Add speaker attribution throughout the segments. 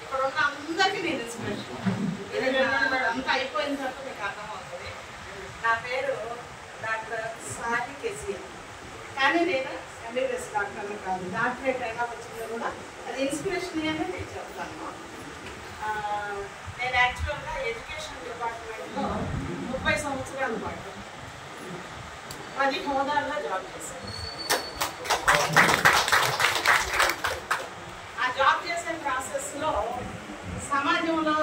Speaker 1: ఇక్కడ ఉన్న అందరికీ నేను ఇన్స్పిరేషన్. అంతా అయిపోయిన తర్వాత మీకు అర్థమవుతుంది. నా పేరు డాక్టర్ సాయి కేసీఆర్, కానీ నేను ఎంబీబీఎస్ డాక్టర్ని కాదు. డాక్టరేట్ అయినా వచ్చింది కూడా అది ఇన్స్పిరేషన్ అని నేను చెప్తాను. నేను యాక్చువల్గా ఎడ్యుకేషన్ డిపార్ట్మెంట్లో 30 సంవత్సరాల పాటు 10 హోదాల్లో జాబ్ చేశాను. ఆ జాబ్ చేసే ప్రాసెస్లో సమాజంలో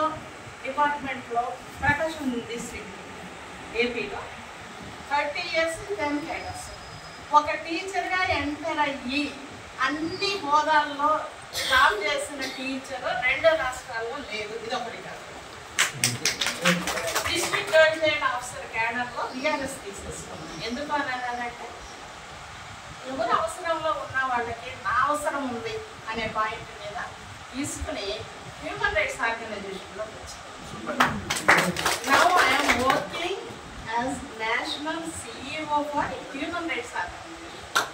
Speaker 1: డిపార్ట్మెంట్లో ప్రకాశం డిస్ట్రిక్ట్ ఏపీలో 30 ఇయర్స్ 10 క్యాడర్స్. ఒక టీచర్గా ఎంటర్ అయ్యి అన్ని హోదాల్లో జాబ్ చేసిన టీచర్ 2 రాష్ట్రాల్లో లేదు. ఇది ఒకటి కాదు. డిస్ట్రిక్ట్ డెవలప్మెంట్ ఆఫీసర్ క్యాడర్లో విఆర్ఎస్ తీసేసుకున్నాను. ఎందుకు అన్నానంటే ఎవరు అవసరంలో ఉన్న వాళ్ళకి నా అవసరం ఉంది అనే పాయింట్ మీద తీసుకుని హ్యూమన్ రైట్స్ ఆర్గనైజేషన్లో వచ్చాను. Now I'm working as national CEO for human rights organisation.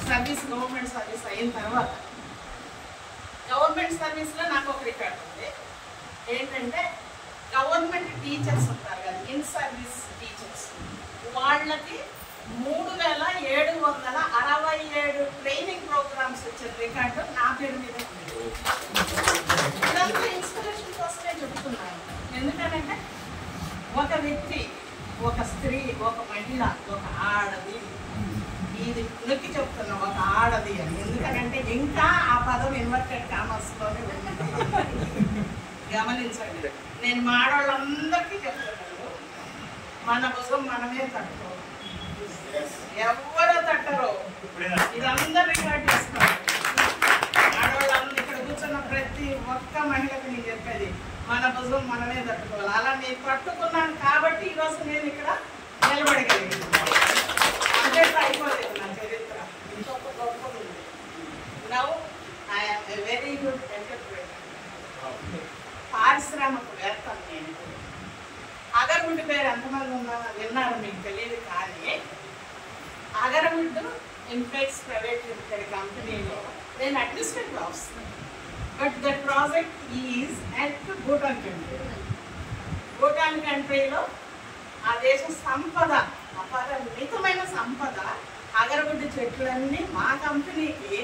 Speaker 1: Service government service అయిన తర్వాత గవర్నమెంట్ సర్వీస్లో నాకు ఒక రికార్డ్ ఉంది. ఏంటంటే గవర్నమెంట్ టీచర్స్ ఉంటారు కదా, ఇన్ సర్వీస్ టీచర్స్, వాళ్ళకి 3767 ట్రైనింగ్ ప్రోగ్రామ్స్ వచ్చిన రికార్డు నా పేరు మీద ఉంది. ఇదంతా ఇన్స్పిరేషన్ కోసమే చెప్తున్నాను. ఎందుకంటే ఒక వ్యక్తి, ఒక స్త్రీ, ఒక మహిళ, ఒక ఆడది, ఇది నొక్కి చెప్తున్నా ఒక ఆడది అని. ఎందుకంటే ఇంకా ఆ పదం ఇన్వర్టెడ్ కామర్స్లోనే ఉంది. గమనించండి. నేను మా ఆడవాళ్ళందరికీ చెప్తున్నాను, మన భుజం మనమే తట్టుకో, ఎవరో తట్టరు. ఇదందరూ రికార్డ్ చేస్తున్నారు. ఆడవాళ్ళందరూ ఇక్కడ కూర్చున్న ప్రతి ఒక్క మహిళకు నేను చెప్పేది, మన భుజం మనమే తట్టుకోవాలి. అలా నేను తట్టుకున్నాను కాబట్టి ఈరోజు నేను ఇక్కడ నిలబడగలిగాను. అంటే అయిపోలేదు నా చరిత్ర, ఇంకొక గొప్పది ఉంది. Now I'm a very good entrepreneur, పారిశ్రామికవేత్తను నేను. అగర్వుడ్ పేరు ఎంతమంది ఉన్నారో విన్నారు, మీకు తెలియదు. కానీ అగర్వుడ్ ఇన్ఫెక్స్ ప్రైవేట్ లిమిటెడ్ కంపెనీలో నేను administrative officer. But that project is at Bhutan country. Bhutan కంట్రీలో ఆ దేశ సంపద, అపరిమితమైన సంపద, అగరబుడ్డి చెట్లన్నీ మా కంపెనీకి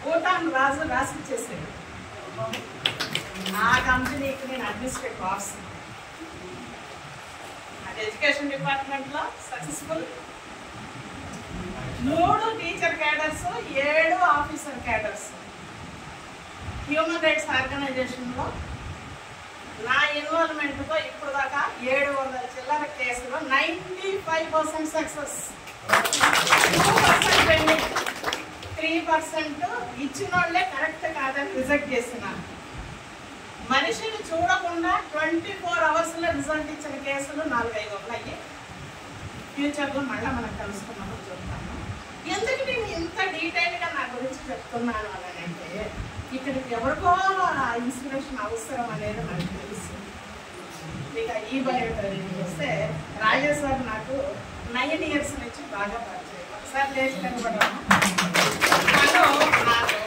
Speaker 1: భూటాన్ రాజు రాసిచ్చేసాడు. ఆ కంపెనీకి నేను అడ్మినిస్ట్రేటివ్ ఆఫీసర్. అది ఎడ్యుకేషన్ డిపార్ట్మెంట్లో successful. 3 teacher cadres, 7 officer cadres. Human rights ఆర్గనైజేషన్లో నా ఇన్వాల్వ్మెంట్తో ఇప్పుడు దాకా 700 చిల్లర కేసులు, 95% సక్సెస్, 2% పెండింగ్, 3% ఇచ్చిన వాళ్ళే కరెక్ట్ కాదని రిజెక్ట్ చేస్తున్నాను. మనిషిని చూడకుండా 24 అవర్స్లో రిజల్ట్ ఇచ్చిన కేసులు 4-5 ఉన్నాయి. ఫ్యూచర్లో మళ్ళీ మనం కలుసుకున్నప్పుడు చూస్తాను. ఎందుకు నేను ఇంత డీటెయిల్గా నా గురించి చెప్తున్నాను అని అంటే, ఇక్కడికి ఎవరికో ఇన్స్పిరేషన్ అవసరం అనేది నాకు తెలుసు. ఇక ఈ బయోటరీకి వస్తే రాజేష్ సార్ నాకు 9 ఇయర్స్ నుంచి బాగా పరిచయం. ఒకసారి లేచి కనబడ్డాను. తను నాకు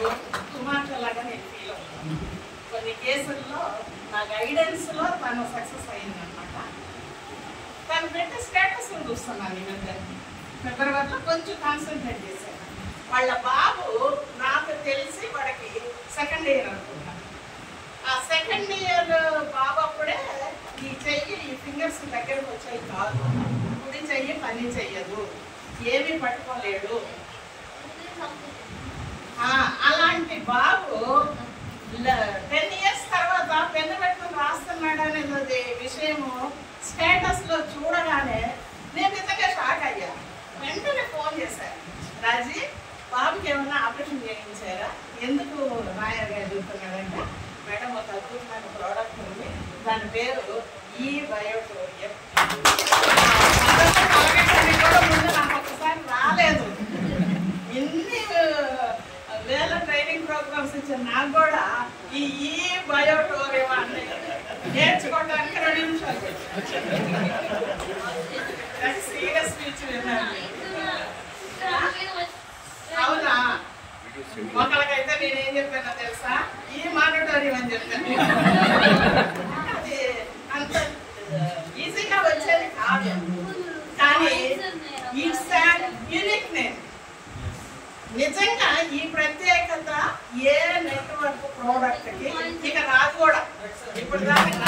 Speaker 1: కుమార్తెలాగా నేను ఫీల్ అవుతాను. కొన్ని కేసుల్లో నా గైడెన్స్లో తను సక్సెస్ అయిందనమాట. తను పెట్టే స్టేటస్లు చూస్తున్నాను. ఈ మధ్య ఫిబ్రవరిలో కొంచెం కాన్సన్ట్రేట్ చేశాను. వాళ్ళ బాబు నాకు తెలిసి వాడికి 2nd ఇయర్ అనుకుంటా. ఆ 2nd ఇయర్ బాబు అప్పుడే ఈ చెయ్యి, ఈ ఫింగర్స్ దగ్గరకు వచ్చాయి కాదు. కుడి చెయ్యి పని చెయ్యదు, ఏమీ పట్టుకోలేడు. అలాంటి బాబు 10 ఇయర్స్ తర్వాత పెన్ను పెట్టుకుని రాస్తున్నాడు అనేది విషయము స్టేటస్లో చూడగానే నేను నిజంగా షాక్ అయ్యా. వెంటనే ఫోన్ చేశాను, రాజీ బాబుకి ఏమన్నా ఆపరేషన్ చేయించారా, ఎందుకు రాయర్ గారు చెప్తున్నాడంటే, మేడం ఒక అద్భుతమైన ప్రోడక్ట్ ఉంది, దాని పేరు ఈ బయోటోరియం. కూడా ముందు నాకు ఒకసారి రాలేదు. ఇన్ని వేల ట్రైనింగ్ ప్రోగ్రామ్స్ ఇచ్చారు. నాకు కూడా ఈ బయోటోరియం అన్నీ నేర్చుకోవడానికి 2 నిమిషాలు సీరియస్ స్పీచ్ విన్నాను. అవునా, ఒకరికైతే నేనేం చెప్పానో తెలుసా, ఈ మానిటోరియం అని చెప్పాను. అది అంత ఈజీగా వచ్చేది కాదు, కానీ ఇట్స్ అండ్ యూనిక్ నేమ్. నిజంగా ఈ ప్రత్యేకత ఏ నెట్వర్క్ ప్రోడక్ట్ కి ఇక రాదు కూడా. ఇప్పుడు దానికి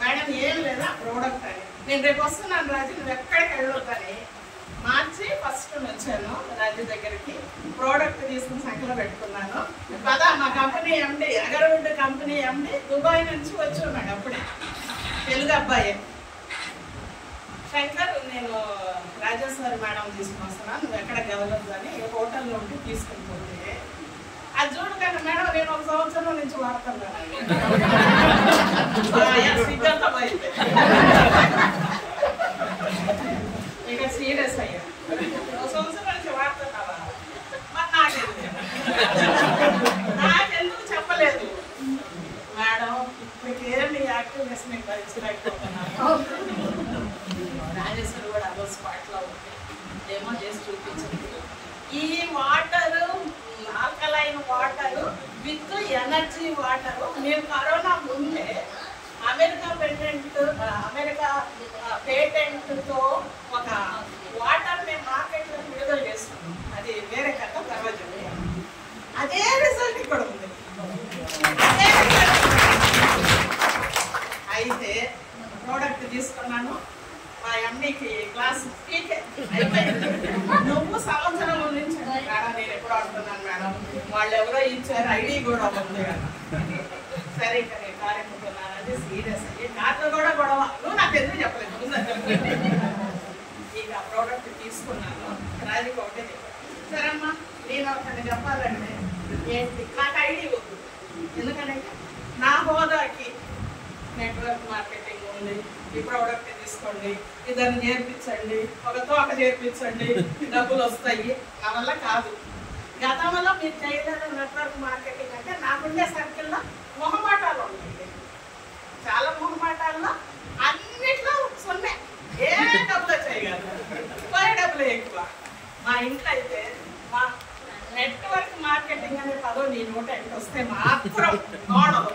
Speaker 1: మేడం ఏం లేదా ప్రోడక్ట్ అని. నేను రేపు వస్తున్నాను రాజు, నువ్వు ఎక్కడికి వెళ్ళొద్దని మార్చి 1st వచ్చాను రాజు దగ్గరికి. ప్రోడక్ట్ తీసుకుని సంఖ్యలో పెట్టుకున్నాను. కదా మా company MD, agarwood company MD Dubai నుంచి వచ్చాడు. అప్పుడే తెలుగు అబ్బాయి శంకర్, నేను రాజేశ్వరి మేడం తీసుకుని వస్తున్నాను, నువ్వు ఎక్కడ గెలవద్దు అని హోటల్లో ఉండి తీసుకుని పోతే, అది చూడగానే మేడం నేను 1 సంవత్సరం నుంచి వాడుతున్నాను. సిద్ధంతా పోయింది. ఇక సీరియస్ అయ్యా, 1 సంవత్సరం నుంచి వాడుతున్నావా? మరి నాకెందుకు చెప్పలేదు మేడం? ఇప్పటికేమి యాక్టివ్నెస్ నేను భరించలేకపోతున్నాను. రాజేశ్వరి కూడా అదో స్పాట్లో ఉంది, డెమో చేసి చూపించింది. ఈ water alkaline water with energy water. మేము కరోనా ముందే అమెరికా పేటెంట్తో ఒక వాటర్ మేము మార్కెట్లో విడుదల చేస్తున్నాం. అది వేరే కథ, తర్వాత అదే రిజల్ట్ ఇక్కడ ఉంది. అయితే ప్రోడక్ట్ తీసుకున్నాను, మా ఎండికి క్లాస్ అయిపోయింది. నువ్వు సంవత్సరం నుంచి మేడం నేను ఎప్పుడు అంటున్నాను మేడం, వాళ్ళు ఎవరో ఇచ్చారు, ఐడి కూడా ఉంది కదా. సరే ఇక నేను కారెక్కుతున్నాను, అది సీరియస్ అయ్యి నాతో కూడా గొడవ. నువ్వు నాకు ఎందుకు చెప్పలేదు? ఇక ప్రోడక్ట్ తీసుకున్నాను. రాజుకి ఒకటే చెప్పాను, సరేమ్మా నేను ఒకటి చెప్పాలంటే ఏంటి, నాకు ఐడి వద్దు. ఎందుకంటే నా హోదాకి నెట్వర్క్ మార్కెటింగ్ ఉంది, ఈ ప్రోడక్ట్ తీసుకోండి, ఇద్దరిని చేర్పించండి, ఒకతో ఒక చేర్పించండి, డబ్బులు వస్తాయి. నా వల్ల కాదు. గతంలో మీరు చేయలేదు నెట్వర్క్ మార్కెటింగ్ అంటే నాకుండే సర్కిల్లో మొహమాటాలు ఉంటాయి. చాలా మొహమాటాల్లో అన్నిట్లో సున్నే, ఏ డబ్బులు చేయగలరు, పోయే డబ్బులు ఎక్కువ. మా ఇంట్లో అయితే మా నెట్వర్క్ మార్కెటింగ్ అనే పదం నీ నోట ఎంత వస్తే మాత్రం గోడలు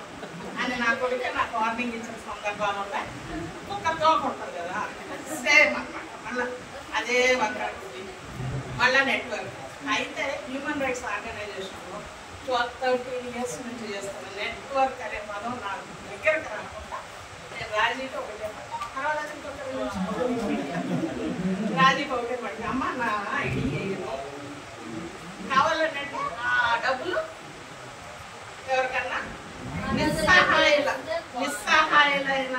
Speaker 1: అని నా కొడుకే నాకు వార్నింగ్ ఇచ్చిన సందర్భాలు ఉన్నాయి. ఒక తోక ఉంటుంది కదా, సేమ్ అనమాట. మళ్ళీ అదే వంకరది, మళ్ళీ నెట్వర్క్. అయితే హ్యూమన్ రైట్స్ ఆర్గనైజేషన్లో 12-13 years నుంచి చేస్తాను. నెట్వర్క్ అనే పదం నాకు దగ్గరకు రాకుండా నేను రాజీకి ఒకటే రాజీకి ఒకటే పడి, అమ్మ నా ఐడి కావాలంటే ఆ డబ్బులు ఎవరికన్నా నిస్సహాయులైన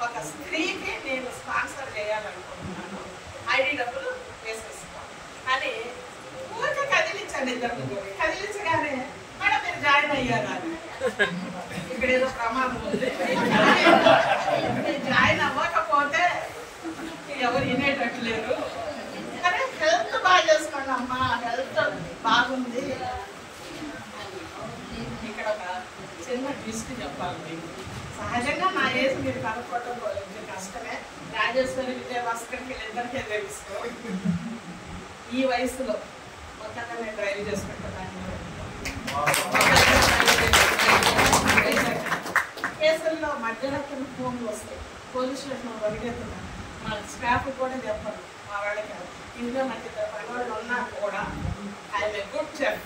Speaker 1: ఒక స్త్రీకి నేను స్పాన్సర్ చేయాలనుకుంటున్నాను, ఐడి డబ్బులు వేసేస్తాను అని ఊరికే కదిలించండి. ఇద్దరు కదిలించగానే మేడం మీరు జాయిన్ అయ్యారా, ఇక్కడ ఏదో ప్రమాదం ఉంది, జాయిన్ అవ్వకపోతే ఎవరు వినేటట్లేరు, కానీ హెల్త్ బాగా చేసుకోండి అమ్మా, హెల్త్ బాగుంది. ఇక్కడ ఒక చిన్న ట్విస్ట్ చెప్పాలి మీకు. సహజంగా నా ఏజ్ మీరు కనుక్కోవటం కొంచెం కష్టమే. రాజేశ్వరి, విజయభాస్కర్కి వీళ్ళిద్దరికీ తెలుసు. ఈ వయసులో మొత్తంగా నేను డ్రైవ్ చేసుకుంటున్నాను. కేసుల్లో మధ్యరాత్రి ఫోన్లు వస్తాయి, పోలీస్ స్టేషన్లో పరిగెత్తున్నాను. మా స్టాఫ్ కూడా చెప్పరు, మా వాళ్ళకి ఇంట్లో నాకు ఇద్దరు పనివాళ్ళు ఉన్నా కూడా ఐఎమ్ ఏ గుడ్ చెఫ్.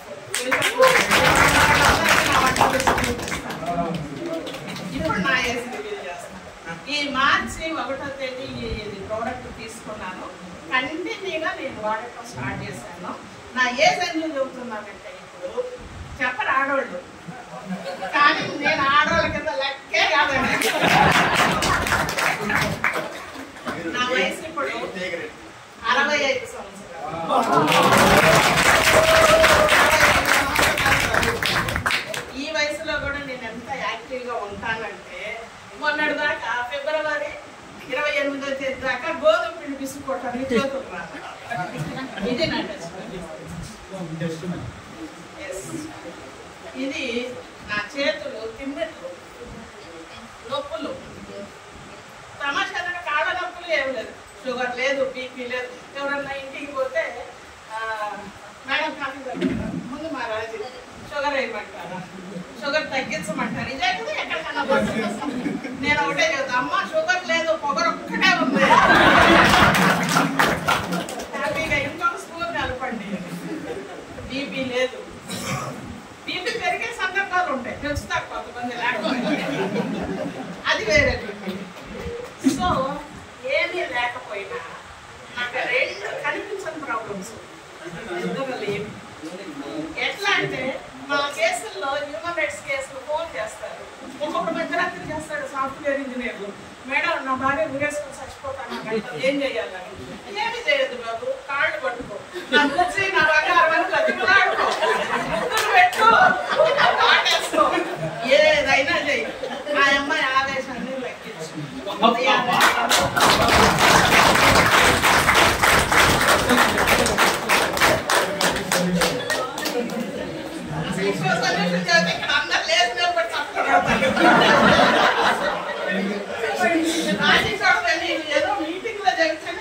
Speaker 1: ఇప్పుడు నా ఏజ్ రివీల్ చేస్తాను. ఈ మార్చి 1వ తేదీ ఇది ప్రోడక్ట్ తీసుకున్నాను. కంటిన్యూగా నేను వాడటం స్టార్ట్ చేశాను. నా ఏజ్ ఎందుకు చెబుతున్నానంటే, ఇప్పుడు చెప్పరు ఆడవాళ్ళు, కానీ నేను ఆడవాళ్ళ కింద లెక్కే కాదండి. నా వయసు ఇప్పుడు 65 సంవత్సరాలు. ఈ వయసులో కూడా నేను ఎంత యాక్టివ్గా ఉంటానంటే, మొన్నటి దాకా ఫిబ్రవరి 28వ తేదీ దాకా గోధుమ పిండి పిసుకోవటానికి చేతులు రాదు. ఇది నా ఇది నా చేతులు తిమ్మెట్లు, నొప్పులు, తమాషా కాళ్ళ నొప్పులు ఏం లేదు, షుగర్ లేదు, బీపీ లేదు. ఎవరన్నా ఇంటికి ముందు మా రాజు షుగర్ వేయమంటారా, షుగర్ తగ్గించమంటారు. ఇదే కదా ఎక్కడికన్నా పోతుంది. నేను ఒకటే చెప్తా, అమ్మ షుగర్ లేదు, పొగరు ఒక్కటే ఉంది, హ్యాపీగా ఇంకొక స్పూన్ కలపండి. బీపీ లేదు, బీపీ పెరిగే సందర్భాలు ఉంటాయి, పెంచుతారు కొంతమంది, లేకపోతే అది వేరే. సో ఏమీ లేకపోయినా నాకు రెండు కనిపించని ప్రాబ్లమ్స్ లేవు. ఎట్లా అంటే మా కేసుల్లో హ్యూమన్ రైట్స్ కేసులు ఫోన్ చేస్తారు, ఒక్కొక్కరు మధ్యరాత్రి చేస్తాడు సాఫ్ట్వేర్ ఇంజనీర్లు. మేడం నా భార్య ఊరేసుకొని చచ్చిపోతాను, ఏం చేయాలని. ఏమి చేయదు బాబు, కాళ్ళు పట్టుకో, నా బుచ్చి నా బంగారం అని బతిమలాడుకో, ముద్దులు పెట్టు, పాటేసుకో, ఏదైనా చెయ్యి. మా అమ్మాయి ఆవేశాన్ని లెక్కించు. ఇక్కడ అందరు లేదు ఏదో మీటింగ్ లో చెప్తే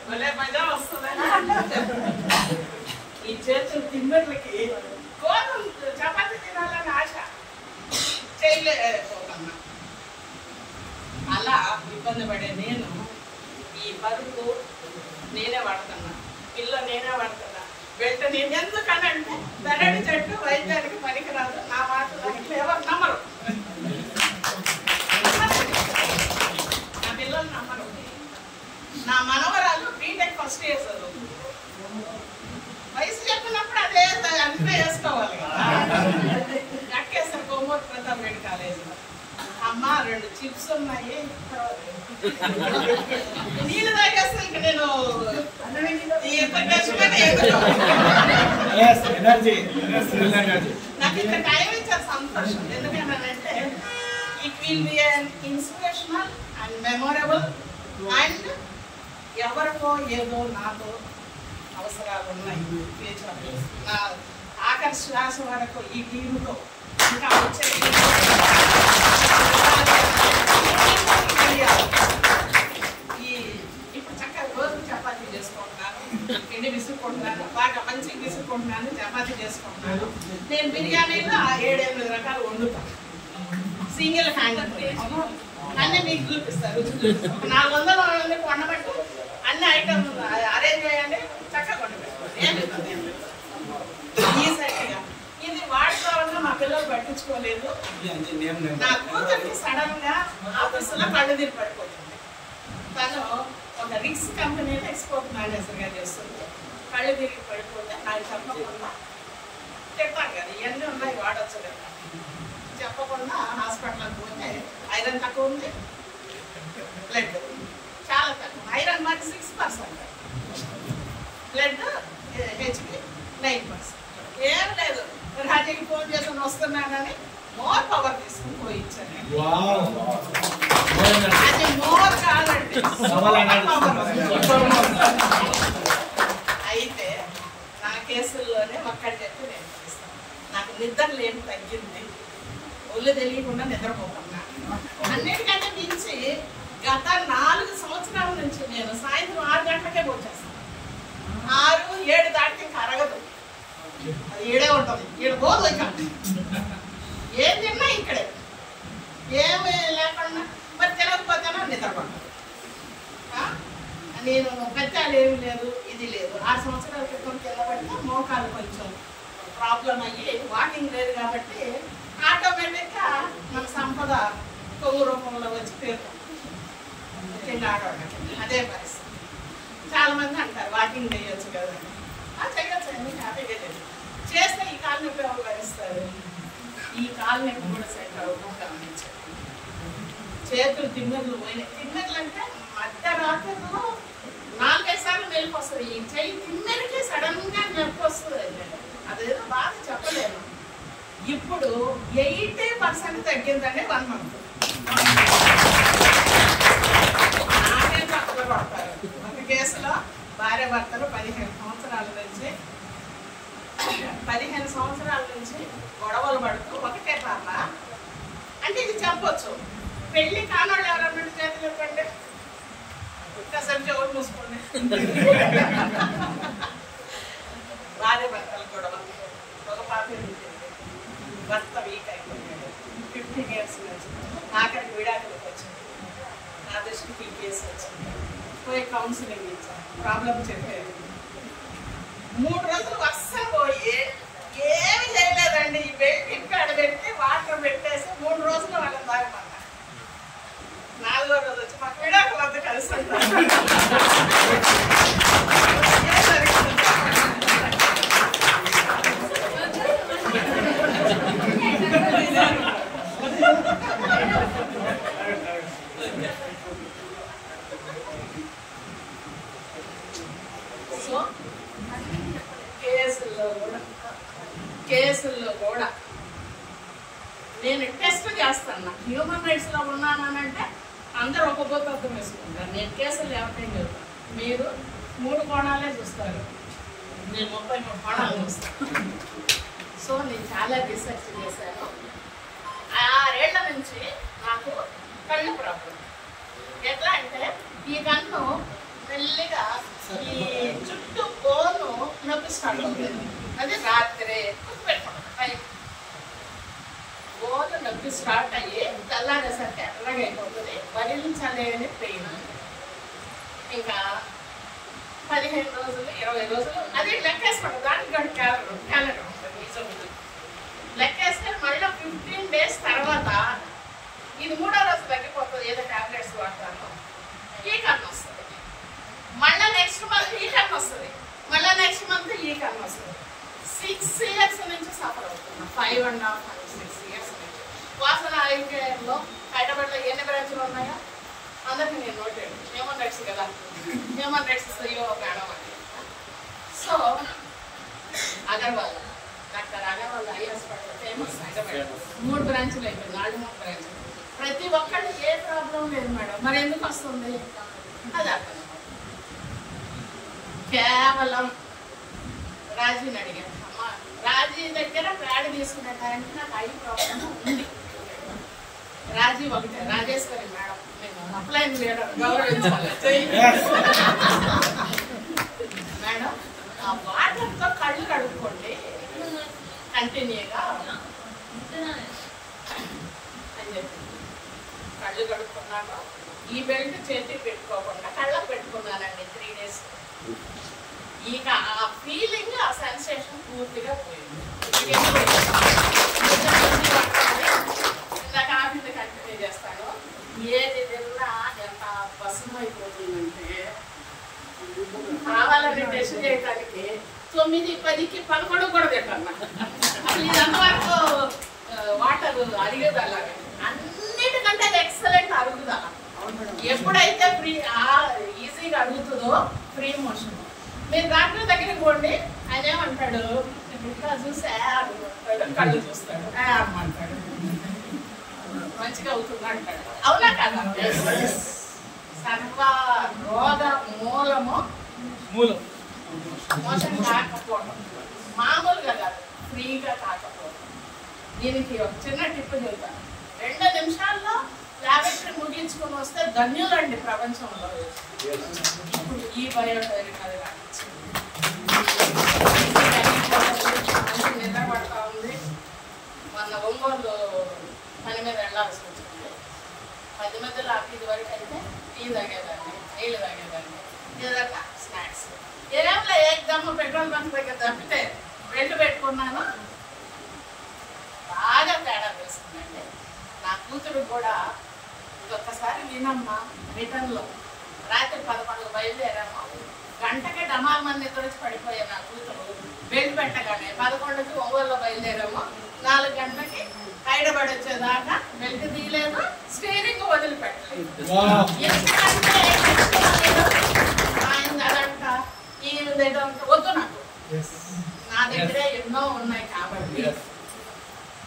Speaker 1: భలే మజా వస్తుందని. ఈ చేతులు తిమ్మర్లకి గోధుమ చపాతి తినాలని ఆశ, చేయలేకపోతున్నా. అలా ఇబ్బంది పడే నేను ఈ పరుపు నేనే వాడుతున్నా, పిల్ల నేనే వాడుతున్నా, బెల్ట్ నేను. ఎందుకనంటే బెరడి చెట్టు వైద్యానికి పనికిరాదు, నా మాటలు ఎవరు నమ్మరు, నా పిల్లలు నమ్మరు. నా మనవరాలు బీటెక్ ఫస్ట్ ఇయర్ చదువు, వయసు చెప్పినప్పుడు అదే అంతే వేసుకోవాలి కదా. కక్కేసారు కోమూరు ప్రతాప్ రెడ్డి కాలేజీలో. అమ్మ 2 చిప్స్ ఉన్నాయి, నీళ్ళు తాగేస్తే ఇంక నేను నాకు ఇంత టైం ఇచ్చారు, సంతోషం. ఎందుకంటే it will be an inspirational and memorable. And ఎవరికో ఏదో నాతో అవసరాలు ఉన్నాయి ఫ్యూచర్. నా ఆఖరి శ్వాస వరకు ఈ టీంతో ఇంకా వచ్చే ఇప్పుడు చక్కగా రోజు చపాతీ చేసుకుంటున్నాను, పిండి విసుక్కుంటున్నాను, బాగా మంచిగా విసుక్కుంటున్నాను, చపాతీ చేసుకుంటున్నాను. నేను బిర్యానీలో 7-8 రకాలు వండుతాను, సింగిల్ హ్యాండ్ అన్నీ మీకు చూపిస్తారు, రుచి చూపిస్తాను. 400 మందికి వండబట్టు అన్ని ఐటమ్ అరేంజ్ చేయండి, చక్కగా వండబెట్టుకోండి, ఏమి ఈజీగా. ఇది వాడుకోవాలన్నా మా పిల్లలు పట్టించుకోలేదు. నా కూతురికి సడన్ గా ఆఫీసులో కళ్ళు తిరిగి పడిపోతుంది. తను ఒక రిక్స్ కంపెనీలో ఎక్స్పోర్ట్ మేనేజర్ గా చేస్తుంది. కళ్ళు తిరిగి పడిపోతే నాకు చెప్పకుండా, చెప్పాను కదా ఇవన్నీ ఉన్నాయి వాడచ్చు కదా, చెప్పకుండా హాస్పిటల్కి పోతే ఐరన్ తక్కువ ఉంది, బ్లడ్ చాలా తక్కువ. ఐరన్ మరి 6%, బ్లడ్ హెచ్పి 9%. ఏం లేదు, రాజీకి ఫోన్ చేసుకుని వస్తున్నానని మోర్ పవర్ తీసుకుని పోయించాను. అది మోర్ కాదండి, అయితే నా కేసుల్లోనే ఒక్కటి చెప్పి నేను చేస్తాను. నాకు నిద్ర లేని తగ్గింది, ఒళ్ళు తెలియకుండా నిద్రపోతున్నా. అన్నిటికంటే మించి గత 4 సంవత్సరాల నుంచి నేను సాయంత్రం 6 గంటలకే వచ్చేస్తాను. 6-7 దాటికి ఇంకా అరగదు, అది ఈడే ఉంటుంది, ఈడ పోదు. ఇక ఏం తిన్నా ఇక్కడే, ఏమి లేకుండా మరి తినకపోతేనా నిద్రపడ్డా. నేను పెద్దాలు ఏమి లేదు, ఇది లేదు. 6 సంవత్సరాల క్రితం కిందపడితే మోకాలు కొంచెం ప్రాబ్లం అయ్యి వాకింగ్ లేదు కాబట్టి ఆటోమేటిక్గా మన సంపద కొవ్వు రూపంలో వచ్చి పేరుతుంది చిన్న ఆడవాళ్ళకి. అదే పరిస్థితి. చాలామంది అంటారు వాకింగ్ చేయొచ్చు కదా, చేయొచ్చు, మీకు హ్యాపీగా చేస్తే ఈ కాలు నొప్పి ఎవరు భరిస్తారు? ఈ కాలు నొప్పి కూడా సెట్ అవ్వడం గమనించారు. చేతులు తిమ్మెర్లు పోయినాయి. తిమ్మెర్లు అంటే మధ్యరాత్రిలో 4-5 సార్లు నొప్పి వస్తుంది. ఈ చెయ్యి తిమ్మెరికి సడన్ గా నొప్పి వస్తుంది. అదేదో బాధ చెప్పలేను. ఇప్పుడు 80% తగ్గిందండి 1 month. నాకే తక్కువ పడతారు. ఒక కేసులో భార్య భర్తలు 15 సంవత్సరాల నుంచి గొడవలు పడుతూ ఒకటే పాప. అంటే ఇది చెప్పొచ్చు, పెళ్లి కానోళ్ళు ఎవరన్నా చేతులు ఇవ్వండి, కాసేపు చెవులు మూసుకోండి. భార్య భర్తలు గొడవ కౌన్సిలింగ్ ఇచ్చాను, ప్రాబ్లం చెప్పేది. 3 రోజులు అస్సలు పోయి ఏమి చేయలేదండి. ఈ బెల్ట్ ఇక్కడ పెట్టి వాటర్ పెట్టేసి 3 రోజులు వాళ్ళని తాగమన్నా. 4వ రోజు వచ్చి మాకు విడాకులు వద్ద కలిసి సో కేసుల్లో కూడా నేను టెస్ట్ చేస్తాను. హ్యూమన్ రైట్స్లో ఉన్నానంటే అందరూ ఒక పోత అర్థం వేసుకుంటారు. నేను కేసులు ఎవరికైనా చెప్తాను. మీరు 3 కోణాలే చూస్తారు, నేను 33 కోణాలు చూస్తాను. సో నేను చాలా రీసెర్చ్ చేశాను. 6 ఏళ్ల నుంచి నాకు కళ్ళు ప్రాబ్లం. ఎట్లా అంటే ఈ కన్ను మెల్లిగా ఈ చుట్టూ బోను నొప్పి స్టార్ట్ అవుతుంది. అది రాత్రి పెట్టుకుంటాం. బోను నొప్పి స్టార్ట్ అయ్యి తెల్లారేసరికి ఎర్రగైపోతుంది. భరించలేని పెయిన్. ఇంకా 15 రోజులు 20 రోజులు అది లెక్కేసుకోండి. దానికి క్యాలెండర్ ఉంటుంది. లెక్కేస్తే మళ్ళీ 15 డేస్ తర్వాత ఇది 3వ రోజు తగ్గిపోతుంది. ఏదో టాబ్లెట్స్ వాడతాను, ఈ కన్ను వస్తుంది. మళ్ళీ నెక్స్ట్ మంత్ ఈ కన్ను వస్తుంది. మళ్ళీ నెక్స్ట్ మంత్ ఈ కన్ను వస్తుంది. 6 years నుంచి సఫర్ అవుతున్నా. 5.5 and 6 years నుంచి. వాసన ఐకేలో హైదరాబాద్లో ఎన్ని బ్రాంచ్లు ఉన్నాయో అందరికీ నేను నోటెడ్. హ్యూమన్ రైట్స్ కదా, హ్యూమన్ రైట్స్ CEO మేడం అని. So Agarwal, doctor Agarwal eye hospital famous Hyderabad. 3 బ్రాంచ్లు అయిపోయింది. 3 బ్రాంచ్లు. ప్రతి ఒక్కళ్ళు ఏ ప్రాబ్లం లేదు మేడం, మరి ఎందుకు వస్తుంది అది అర్థం. కేవలం రాజీని అడిగాను. అమ్మ రాజీ దగ్గర ప్యాడ్ తీసుకునే టైంకి నాకు ఐ ప్రాబ్లం ఉంది. రాజీ ఒకటే, రాజేశ్వరి మేడం, నేను అప్లైన్ చేయడం గౌరవించాలి మేడం. ఆ వాటర్తో కళ్ళు కడుక్కోండి కంటిన్యూగా అని చెప్పి కళ్ళు కడుక్కున్నాను. ఈ బెల్ట్ చేతికి పెట్టుకోకుండా కళ్ళకు పెట్టుకున్నానండి 3 days. ఇక ఆ ఫీలింగ్, ఆ సెన్సేషన్ పూర్తిగా పోయింది. ఇందాక ఆఫీస్ కంటిన్యూ చేస్తాను. ఏది తిన్నా ఎంత పసుపు అయిపోతుందంటే కావాలని టెస్ట్ చేయడానికి 9, 10కి 11 కూడా తింటాను. అసలు ఇదంతవరకు వాటర్ అరిగేదలా, అన్నిటికంటే ఎక్సలెంట్ అరుగుదల. ఎప్పుడైతే ఈజీగా అరుగుతుందో ఫ్రీ మోషన్. మీరు డాక్టర్ దగ్గరికి పోండి, ఆయన ఏమంటాడు, ఇట్లా చూసి కళ్ళు చూస్తాడు, అంటాడు, మంచిగా అవుతుంది అంటాడు. అవునా కదా? సర్వ రోగ మూలము మోషన్ కాకపోవడం. మామూలుగా కాదు, ఫ్రీగా కాకపోవడం. దీనికి ఒక చిన్న టిప్ చెబుతాను. 2 నిమిషాల్లో ల్యాబొరేటరీ ముగించుకొని వస్తే ధన్యులండి ప్రపంచంలో. ఇప్పుడు ఈ బయోటైరిక్ అది నిద్ర పడతా ఉంది. మొన్న ఒంగోలు పని మీద వెళ్ళాల్సి వచ్చింది. 10 మధ్యలో 5 వరకు అయితే టీ తాగేదాన్ని, నీళ్ళు తాగేదాన్ని, ఏదన్నా స్నాక్స్. ఏమో ఏదమ్మ పెట్రోల్ బంక్ దగ్గర తప్పితే బెల్ట్ పెట్టుకున్నాను. బాగా తేడా వేస్తుందండి. నా కూతురు కూడా ఒక్కసారి వినమ్మా, రిటర్న్లో రాత్రి 11 బయలుదేరాము. గంటకే డమాల్మని నిద్రొచ్చి పడిపోయా నా కూతురు. బెల్ట్ పెట్టగానే 11కి ఒంగోలులో బయలుదేరాము. 4 గంటలకి హైదరాబాద్ వచ్చేదాకా బెల్ట్ తీయలేదు, స్టీరింగ్ వదిలిపెట్టలేదు. ఎందుకంటే ఆయన అదంట ఈయనదంట వద్దు నాకు. నా దగ్గరే ఎన్నో ఉన్నాయి కాబట్టి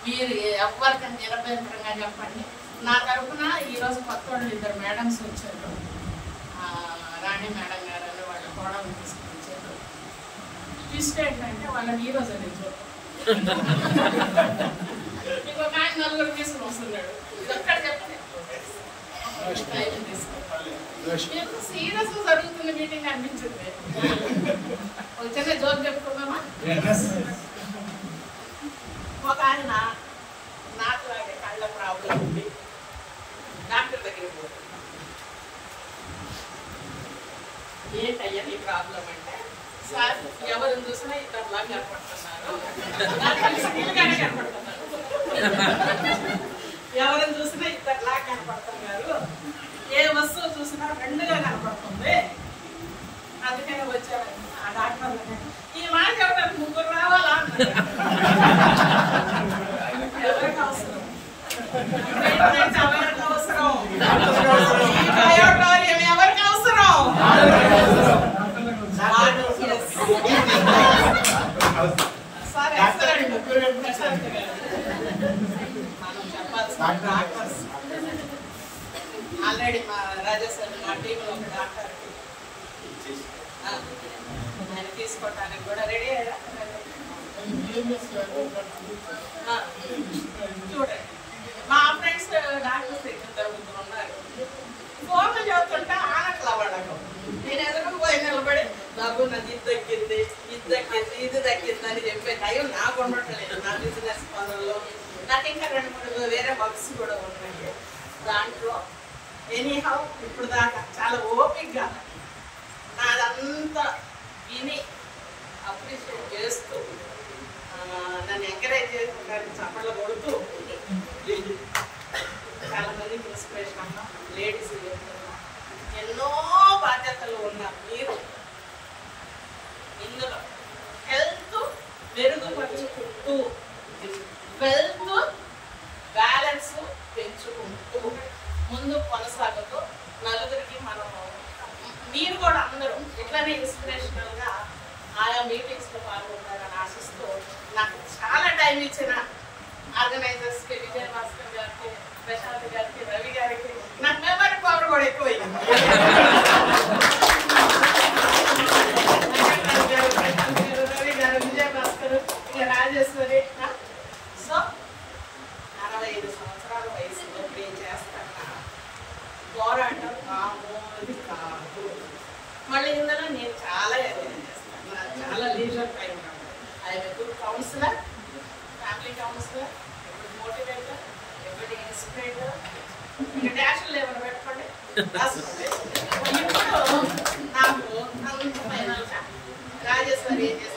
Speaker 1: మీరు ఎవరికైనా నిరభ్యంతరంగా చెప్పండి. నా తరఫున ఈరోజు కొత్త వాళ్ళు 2 మేడమ్స్ వచ్చారు. రాణి మేడం గారు అని వాళ్ళ కోడలు తీసుకొచ్చారు. ట్విస్ట్ ఏంటంటే వాళ్ళని ఈరోజు నేను చూద్దాం. ఇంకొక ఆయన 4 తీసుకుని వస్తున్నాడు. ఇది ఒక్కడ చెప్పండి. సీరియస్ జరుగుతున్న మీటింగ్ అనిపించింది. ఒక చిన్న జోక్ చెప్పుకుందామా? ఒక ఆయన నాకు లాగే కళ్ళ ప్రాబ్లం ఉంది, డాక్టర్ దగ్గరికి పోతుంది. ఎవరిని చూసినా ఇద్దరులా కనపడుతున్నారు. కనపడుతున్నారు, ఎవరిని చూసినా ఇద్దరులా కనపడుతున్నారు. ఏ వస్తువు చూసినా రెండుగా కనపడుతుంది. అందుకనే వచ్చాను ఆ డాక్టర్. ఈ మాట చెప్పడానికి ముగ్గురు రావాలా అన్నారు. ఎవరికి అవసరం? ఎవరికి అవసరం? ఈ బయోటోరియం ఎవరికి అవసరం? సరే, మనం చెప్పాల్సిన డాక్టర్స్ ఆల్రెడీ మా రాజేశ్వరి మా టీంలో ఒక డాక్టర్ ఆయన తీసుకోవటానికి కూడా రెడీ అయ్యారా? చూడండి, మా ఫ్రెండ్స్ డాక్టర్స్ ఇద్దరు ముగ్గురు ఉన్నారు. ఫోన్లు చదువుతుంటే ఆనకలు అవ్వడం. నేను ఎదురు పోయి నిలబడి బాబు నాది ఇది దక్కింది, ఇది దక్కింది, ఇది దక్కింది అని చెప్పే టైం నాకు ఉండట్లేదు. నా బిజినెస్ పనుల్లో నాకు ఇంకా 2-3 వేరే వర్క్స్ కూడా ఉన్నాయి. దాంట్లో ఎనీహౌ ఇప్పుడు దాకా చాలా ఓపిక్గా నాదంతా విని అప్రిషియేట్ చేస్తూ నన్ను ఎంకరేజ్ చేసుకుంటానికి చప్పట్లు కొడుతూ చాలా మందికి ఇన్స్పిరేషన్ అన్నా. లేడీస్ ఎన్నో బాధ్యతలు ఉన్నారు. మీరు ఇందులో హెల్త్ మెరుగుపరుచుకుంటూ వెల్త్ బ్యాలెన్స్ పెంచుకుంటూ ముందు కొనసాగుతూ నలుగురికి మనం మీరు కూడా అందరూ ఇట్లానే ఇన్స్పిరేషనల్గా ఆయా మీటింగ్స్లో పాల్గొంటారని ఆశిస్తూ నాకు చాలా టైం ఇచ్చిన ఆర్గనైజర్స్కి, విజయ భాస్కర్ గారికి, ప్రశాంత్ గారికి, రవి గారికి నాకు మెమరీ పవర్ కూడా ఎక్కువ. రవి గారు, విజయ భాస్కర్, ఇక రాజేశ్వరి. సో 65 సంవత్సరాల వయసులో నేను చేస్తాను పోరాటం మామూలు కాదు. మళ్ళీ ఇందులో నేను చాలా ఎంజాయ్ చేస్తాను. నాకు చాలా లీజర్ టైం కాదు. I'm good counsellor, family counsellor, ఎప్పుడు మోటివేటర్, ఎప్పుడు ఇన్స్పిరేటర్. ఇంకా డాషులు ఏమైనా పెట్టుకోండి. ఇప్పుడు నాకు అంత ఫైనల్గా రాజేశ్వరి ఏం చేస్తారు